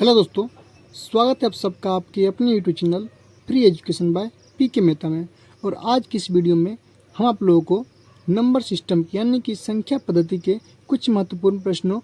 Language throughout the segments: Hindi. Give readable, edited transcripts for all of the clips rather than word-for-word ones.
हेलो दोस्तों, स्वागत है आप सबका आपके अपने YouTube channel free education by PK Mehta में। और आज की इस वीडियो में हम आप लोगों को नंबर सिस्टम यानी कि संख्या पद्धति के कुछ महत्वपूर्ण प्रश्नों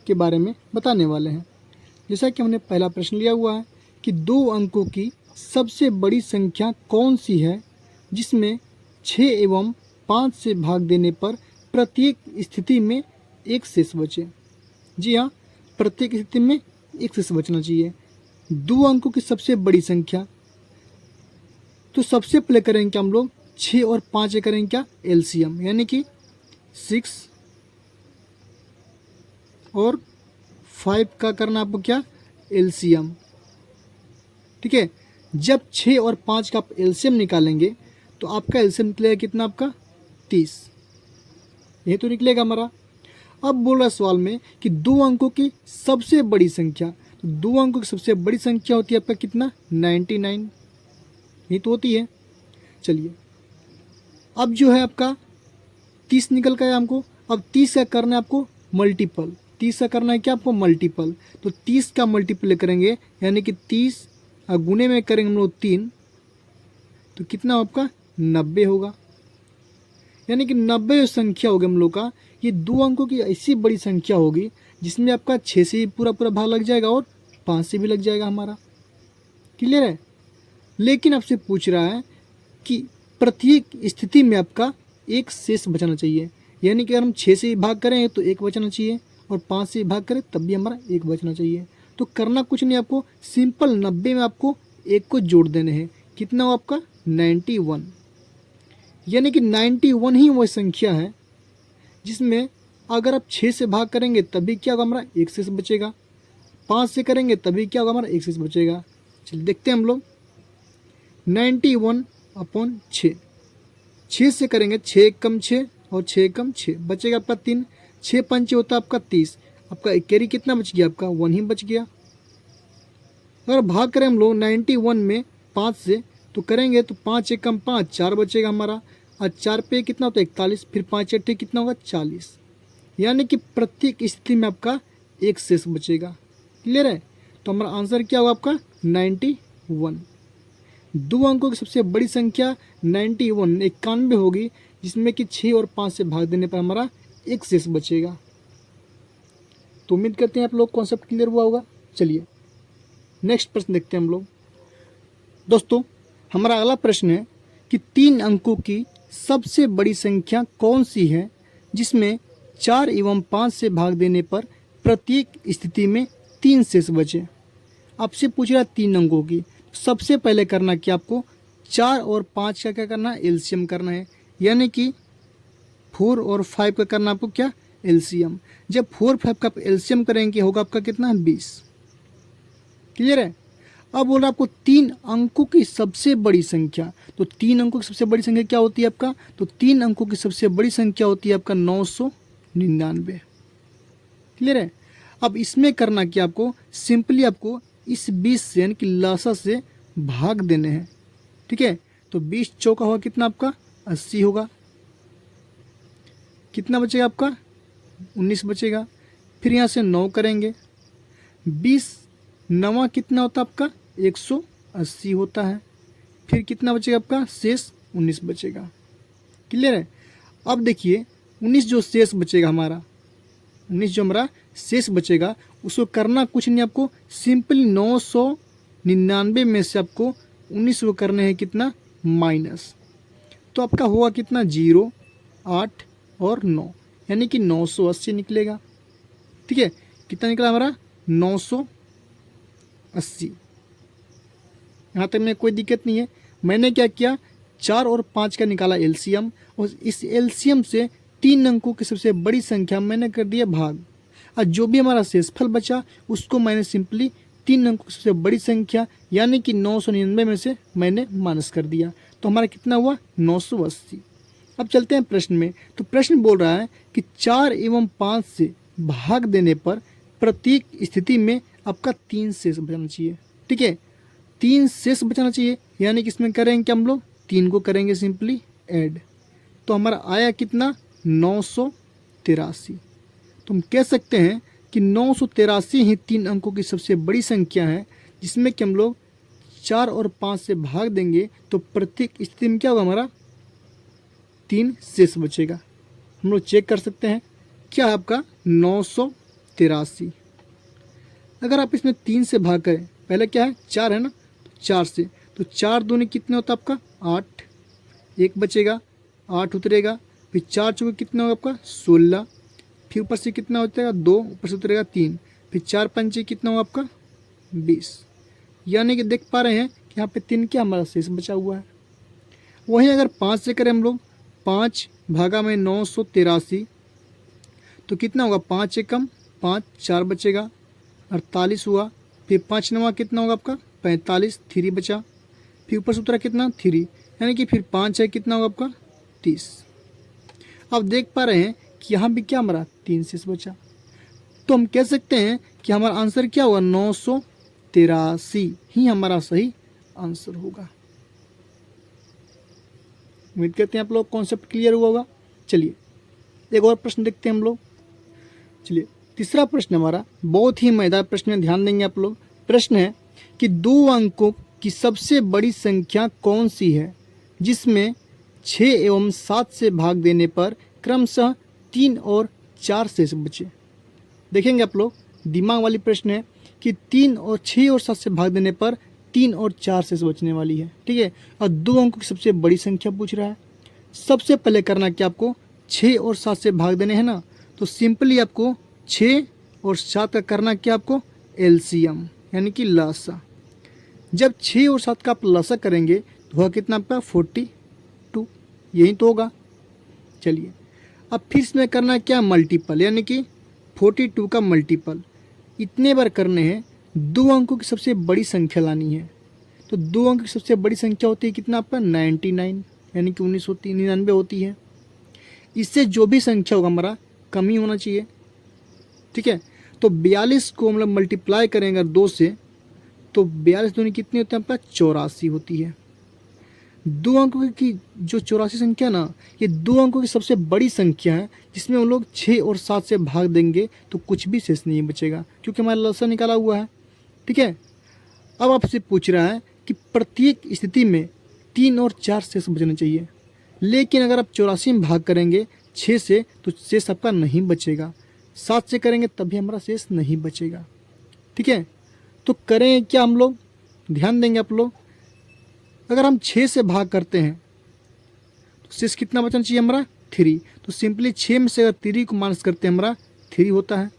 के बारे में बताने वाले हैं। जैसा कि हमने पहला प्रश्न लिया हुआ है कि 2 अंकों की सबसे बड़ी संख्या कौन सी है जिसमें 6 एवं 5 से भाग देने पर प्रत्येक स्थिति में एक शेष बचे। जी हाँ, प्रत्येक स्थिति में एक शेष बचना चाहिए। 2 अंकों की सबसे बड़ी संख्या, तो सबसे पहले करेंगे क्या हम लोग 6 और 5 करेंगे क्या एलसीएम, यानी कि 6 और 5 का करना आपको क्या एलसीएम। ठीक है, जब 6 और 5 का आप एलसीएम निकालेंगे तो आपका एलसीएम निकलेगा कितना, आपका 30। ये तो निकलेगा हमारा। अब बोल रहा है सवाल में कि 2 अंकों की सबसे बड़ी संख्या, तो 2 अंकों की सबसे बड़ी संख्या होती है आपका कितना 99, ये तो होती है। चलिए, अब जो है आपका 30 निकल का है हमको। अब 30 का करना है आपको मल्टीपल, 30 का करना है क्या आपको मल्टीपल। तो 30 का मल्टीपल करेंगे यानी कि 30 गुने में करेंगे हम लोग 3, तो कितना आपका 90 होगा। यानी कि 90 जो संख्या होगी हम लोग का, ये 2 अंकों की ऐसी बड़ी संख्या होगी जिसमें आपका 6 से भी पूरा भाग लग जाएगा और 5 से भी लग जाएगा हमारा। क्लियर है। लेकिन आपसे पूछ रहा है कि प्रत्येक स्थिति में आपका एक शेष बचाना चाहिए, यानी कि अगर हम 6 से भी भाग करें तो 1 बचना चाहिए और 5 से भी भाग करें तब भी हमारा 1 बचना चाहिए। तो करना कुछ नहीं, आपको सिंपल 90 में आपको 1 को जोड़ देने हैं। कितना हो आपका 91, यानी कि 91 ही वह संख्या है जिसमें अगर आप 6 से भाग करेंगे तभी क्या होगा हमारा 1 शेष बचेगा, 5 से करेंगे तभी क्या होगा हमारा 1 शेष बचेगा। चलिए देखते हैं हम लोग 91/6, 6 से करेंगे 6 कम 6 और 6 कम 6 बचेगा आपका 3, 6 पंचे होता है आपका 30, आपका कैरी कितना बच गया आपका 1 ही बच गया। अगर भाग करें हम लोग 91 में 5 से तो करेंगे तो 5 कम 5 4 बचेगा हमारा, और 4 पे कितना होता है 41, फिर 5 8 कितना होगा 40, यानी कि प्रत्येक स्थिति में आपका 1 शेष बचेगा। क्लियर है। तो हमारा आंसर क्या होगा आपका 91। 2 अंकों की सबसे बड़ी संख्या 91 होगी जिसमें कि 6 और 5 से भाग देने पर हमारा 1 शेष बचेगा। तो उम्मीद करते हैं आप लोग कॉन्सेप्ट क्लियर हुआ होगा। चलिए नेक्स्ट प्रश्न देखते हैं हम लोग। दोस्तों, हमारा अगला प्रश्न है कि 3 अंकों की सबसे बड़ी संख्या कौन सी है जिसमें 4 एवं 5 से भाग देने पर प्रत्येक स्थिति में 3 शेष बचे। आपसे पूछ रहा 3 अंकों की, सबसे पहले करना क्या आपको 4 और 5 का क्या करना है एलसीएम करना है, यानी कि 4 और 5 का करना आपको क्या एलसीएम। जब 4 5 का एलसीएम करेंगे होगा आपका कितना 20। क्लियर है। अब बोल रहा आपको 3 अंकों की सबसे बड़ी संख्या, तो 3 अंकों की सबसे बड़ी संख्या क्या होती है आपका, तो 3 अंकों की सबसे बड़ी संख्या होती है आपका 999। क्लियर है। अब इसमें करना क्या आपको सिंपली आपको इस 20 से यानी कि लासा से भाग देने हैं। ठीक है, तो 20 चौका होगा कितना आपका 80 होगा, कितना बचेगा आपका 19 बचेगा। फिर यहाँ से 9 करेंगे, 20 9 कितना होता है आपका 180 होता है, फिर कितना बचेगा आपका शेष 19 बचेगा। क्लियर है। अब देखिए 19 जो शेष बचेगा हमारा, 19 जो हमारा शेष बचेगा उसको करना कुछ नहीं, आपको सिंपली 999 में से आपको 19 को करने हैं कितना माइनस, तो आपका होगा कितना 0 8 और 9, यानी कि 980 निकलेगा। ठीक है, कितना निकला हमारा 980। यहाँ तक में कोई दिक्कत नहीं है। मैंने क्या किया 4 और 5 का निकाला एलसीएम, और इस एलसीएम से 3 अंकों की सबसे बड़ी संख्या मैंने कर दिया भाग, और जो भी हमारा शेषफल बचा उसको मैंने सिंपली 3 अंकों की सबसे बड़ी संख्या यानी कि 999 में से मैंने माइनस कर दिया, तो हमारा कितना हुआ 980। अब चलते हैं प्रश्न में। तो प्रश्न बोल रहा है कि 4 एवं 5 से भाग देने पर प्रत्येक स्थिति में आपका 3 शेष बचाना चाहिए। ठीक है, 3 शेष बचाना चाहिए, यानी कि इसमें करेंगे क्या हम लोग 3 को करेंगे सिंपली ऐड, तो हमारा आया कितना 983। तो हम कह सकते हैं कि 983 ही 3 अंकों की सबसे बड़ी संख्या है, जिसमें कि हम लोग 4 और 5 से भाग देंगे तो प्रत्येक स्थिति में क्या होगा, हमारा 3 शेष बचेगा। हम लोग चेक कर सकते हैं क्या है आपका 983। अगर आप इसमें 3 से भाग करें, पहले क्या है 4 है ना, तो 4 से, तो 4 दूनी कितने होता है आपका 8, 1 बचेगा, 8 उतरेगा, फिर 4 चौके कितना होगा आपका 16, फिर ऊपर से कितना उतरेगा 2, ऊपर से उतरेगा 3, फिर 4 पंचे कितना होगा आपका 20। यानी कि देख पा रहे हैं कि यहाँ पे 3 क्या हमारा शेष बचा हुआ है। वहीं अगर 5 से करें हम लोग, 5 भागा में 983, तो कितना होगा 5 एकम 5, 4 बचेगा 48 हुआ, फिर 5 नवा कितना होगा आपका 45, 3 बचा, फिर ऊपर से उतरा कितना 3, यानी कि फिर 5 है कितना होगा आपका 30। अब देख पा रहे हैं कि यहाँ भी क्या हमारा 3 शेष बचा, तो हम कह सकते हैं कि हमारा आंसर क्या होगा 983 ही हमारा सही आंसर होगा। उम्मीद करते हैं आप लोग कॉन्सेप्ट क्लियर हुआ होगा। चलिए एक और प्रश्न देखते हैं हम लोग। चलिए तीसरा प्रश्न हमारा बहुत ही मजेदार प्रश्न है, ध्यान देंगे आप लोग। प्रश्न है कि 2 अंकों की सबसे बड़ी संख्या कौन सी है जिसमें 6 एवं 7 से भाग देने पर क्रमशः 3 और 4 शेष बचे। देखेंगे आप लोग, दिमाग वाली प्रश्न है कि 3 और 6 और 7 से भाग देने पर 3 और 4 शेष बचने वाली है, ठीक है। और 2 अंकों की सबसे बड़ी संख्या पूछ रहा है। सबसे पहले करना क्या आपको 6 और 7 से भाग देने हैं ना, तो सिंपली आपको 6 और 7 का करना क्या आपको एलसीएम यानी कि लसा। जब 6 और 7 का आप लसा करेंगे तो होगा कितना आपका 42, यही तो होगा। चलिए अब फिर इसमें करना क्या मल्टीपल, यानी कि 42 का मल्टीपल। इतने बार करने हैं, 2 अंकों की सबसे बड़ी संख्या लानी है। तो 2 अंक की सबसे बड़ी संख्या होती है कितना आपका 99, यानी कि 1999 होती है। इससे जो भी संख्या होगा हमारा कम ही होना चाहिए, ठीक है। तो 42 को मतलब मल्टीप्लाई करेंगे 2 से, तो 42 दूनी कितनी होती है आपका 84 होती है। 2 अंकों की जो 84 संख्या ना, ये 2 अंकों की सबसे बड़ी संख्या है जिसमें हम लोग 6 और 7 से भाग देंगे तो कुछ भी शेष नहीं बचेगा, क्योंकि हमारा लसा निकाला हुआ है, ठीक है। अब आपसे पूछ रहा है कि प्रत्येक स्थिति में 3 और 4 शेष बचना चाहिए, लेकिन अगर आप 84 में भाग करेंगे 6 से तो शेष आपका नहीं बचेगा, 7 से करेंगे तब भी हमारा शेष नहीं बचेगा, ठीक है। तो करें क्या हम लोग, ध्यान देंगे आप लोग। अगर हम 6 से भाग करते हैं तो शेष कितना बचना चाहिए हमारा 3, तो सिंपली 6 में से अगर 3 को माइनस करते हैं हमारा 3 होता है।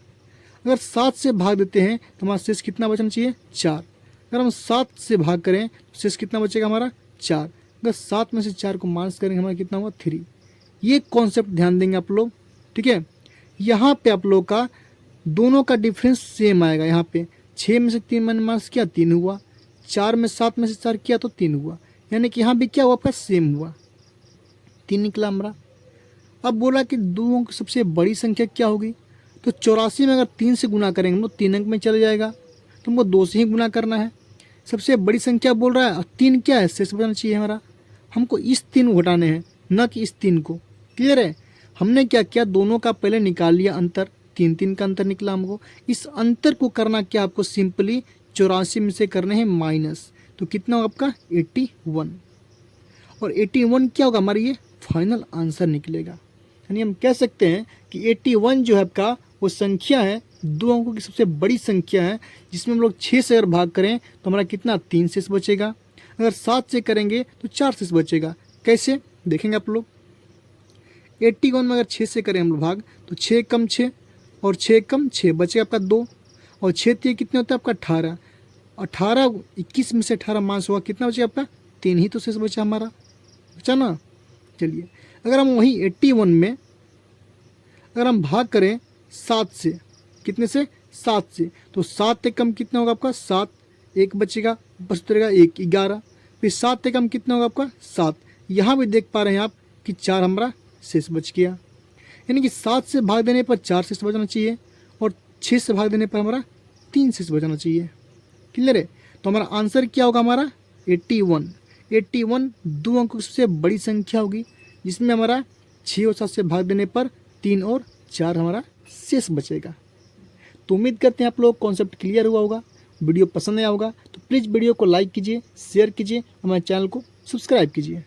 अगर 7 से भाग देते हैं तो हमारा शेष कितना बचना चाहिए 4। अगर हम 7 से भाग करें तो शेष कितना बचेगा हमारा 4। अगर 7 में से 4 को माइनस करेंगे हमारा कितना होगा 3। ये कॉन्सेप्ट ध्यान देंगे आप लोग, ठीक है। यहाँ पे आप लोग का दोनों का डिफरेंस सेम आएगा। यहाँ पे 6 में से 3 मैंने माइनस किया 3 हुआ, 4 में 7 में से 4 किया तो 3 हुआ, यानी कि यहाँ भी क्या हुआ आपका सेम हुआ, 3 निकला हमारा। अब बोला कि 2 अंक की सबसे बड़ी संख्या क्या होगी, तो 84 में अगर 3 से गुना करेंगे तो 3 अंक में चले जाएगा, तो हमको 2 से ही गुना करना है। सबसे बड़ी संख्या बोल रहा है और 3 क्या है शेष बचना चाहिए हमारा, हमको इस 3 को घटाने हैं न कि इस 3 को। क्लियर है। हमने क्या किया, दोनों का पहले निकाल लिया अंतर, 3 का अंतर निकला हमको। इस अंतर को करना क्या आपको सिंपली 84 में से करने हैं माइनस, तो कितना होगा आपका 81, और 81 क्या होगा हमारा ये फाइनल आंसर निकलेगा। यानी हम कह सकते हैं कि 81 जो है आपका वो संख्या है, 2 अंकों की सबसे बड़ी संख्या है, जिसमें हम लोग 6 से अगर भाग करें तो हमारा कितना 3 शेष बचेगा। अगर 7 से करेंगे तो 4 शेष बचेगा। कैसे देखेंगे आप लोग, 81 में अगर 6 से करें हम लोग भाग तो 6 कम 6 और 6 कम 6 बचेगा आपका 2, और 6 कितने होता है आपका 18, 18 21 में से 18 माइनस हुआ कितना बचेगा आपका 3 ही तो शेष बचा हमारा, बचा ना। चलिए अगर हम वही 81 में अगर हम भाग करें 7 से, कितने से 7 से, तो 7 कम कितना होगा आपका 7, 1 बचेगा, बस उतरेगा 1 11, फिर 7 कम कितना होगा आपका 7। यहाँ भी देख पा रहे हैं आप कि 4 हमारा शेष बच गया, यानी कि 7 से भाग देने पर 4 शेष बचना चाहिए और 6 से भाग देने पर हमारा 3 शेष बचना चाहिए। क्लियर है। तो हमारा आंसर क्या होगा हमारा 81। 81 2 अंकों की सबसे बड़ी संख्या होगी, जिसमें हमारा 6 और 7 से भाग देने पर 3 और 4 हमारा शेष बचेगा। तो उम्मीद करते हैं आप लोग कॉन्सेप्ट क्लियर हुआ होगा, वीडियो पसंद आया होगा तो प्लीज़ वीडियो को लाइक कीजिए, शेयर कीजिए, हमारे चैनल को सब्सक्राइब कीजिए।